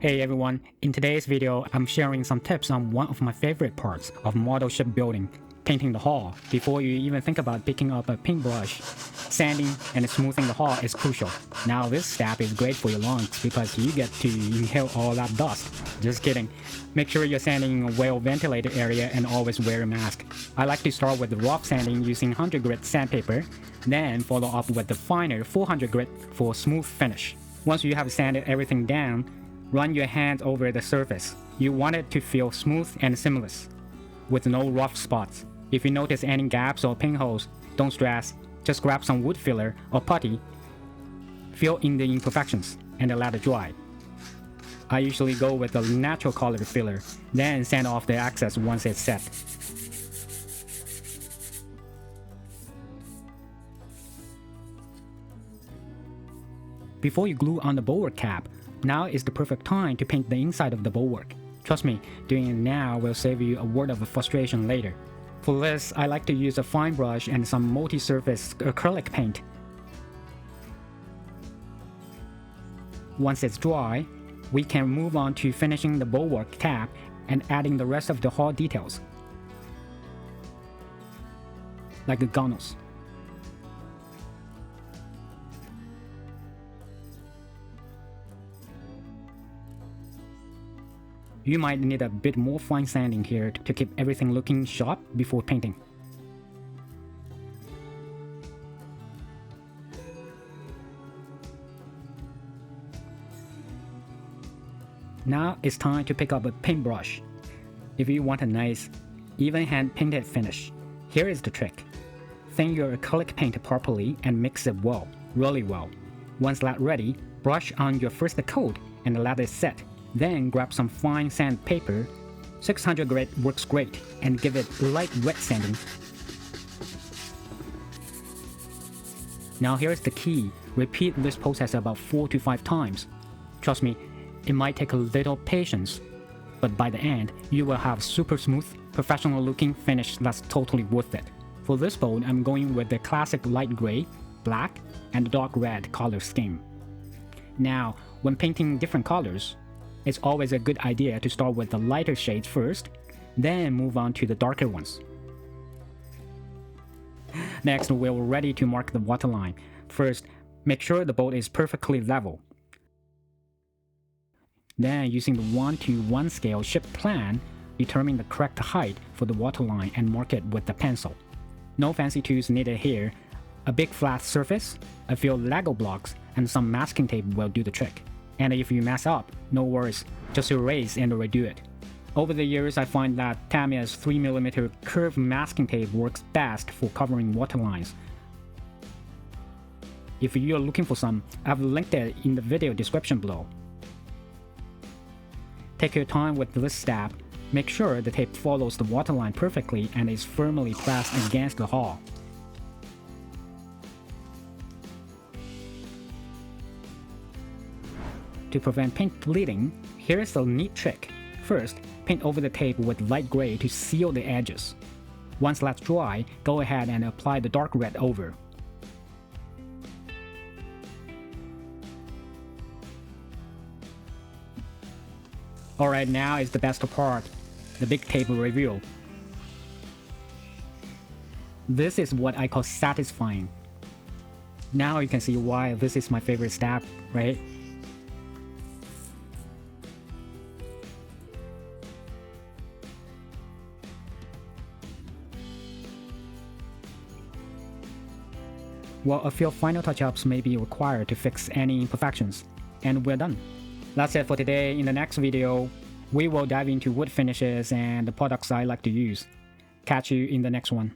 Hey everyone, in today's video I'm sharing some tips on one of my favorite parts of model ship building, painting the hull. Before you even think about picking up a paintbrush, sanding and smoothing the hull is crucial. Now this step is great for your lungs because you get to inhale all that dust. Just kidding. Make sure you're sanding in a well ventilated area and always wear a mask. I like to start with the rough sanding using 100 grit sandpaper, then follow up with the finer 400 grit for smooth finish. Once you have sanded everything down, run your hand over the surface. You want it to feel smooth and seamless, with no rough spots. If you notice any gaps or pinholes, don't stress. Just grab some wood filler or putty, fill in the imperfections, and let it dry. I usually go with a natural colored filler, then sand off the excess once it's set. Before you glue on the bulwark cap, now is the perfect time to paint the inside of the bulwark. Trust me, doing it now will save you a word of frustration later. For this, I like to use a fine brush and some multi-surface acrylic paint. Once it's dry, we can move on to finishing the bulwark cap and adding the rest of the hull details, like the gunnels. You might need a bit more fine sanding here to keep everything looking sharp before painting. Now it's time to pick up a paintbrush. If you want a nice, even hand painted finish, here is the trick. Thin your acrylic paint properly and mix it well, really well. Once that's ready, brush on your first coat and let it set. Then grab some fine sandpaper, 600 grit works great, and give it light wet sanding. Now here's the key, repeat this process about 4 to 5 times. Trust me, it might take a little patience, but by the end, you will have super smooth, professional looking finish that's totally worth it. For this boat, I'm going with the classic light gray, black, and dark red color scheme. Now, when painting different colors, it's always a good idea to start with the lighter shades first, then move on to the darker ones. Next, we're ready to mark the waterline. First, make sure the boat is perfectly level. Then, using the 1:1 scale ship plan, determine the correct height for the waterline and mark it with the pencil. No fancy tools needed here. A big flat surface, a few Lego blocks, and some masking tape will do the trick. And if you mess up, no worries, just erase and redo it. Over the years, I find that Tamiya's 3mm curved masking tape works best for covering waterlines. If you're looking for some, I've linked it in the video description below. Take your time with this step. Make sure the tape follows the waterline perfectly and is firmly pressed against the hull. To prevent paint bleeding, here is a neat trick. First, paint over the tape with light gray to seal the edges. Once that's dry, go ahead and apply the dark red over. Alright, now is the best part, the big tape reveal. This is what I call satisfying. Now you can see why this is my favorite step, right? Well, a few final touch-ups may be required to fix any imperfections, and we're done. That's it for today. In the next video, we will dive into wood finishes and the products I like to use. Catch you in the next one.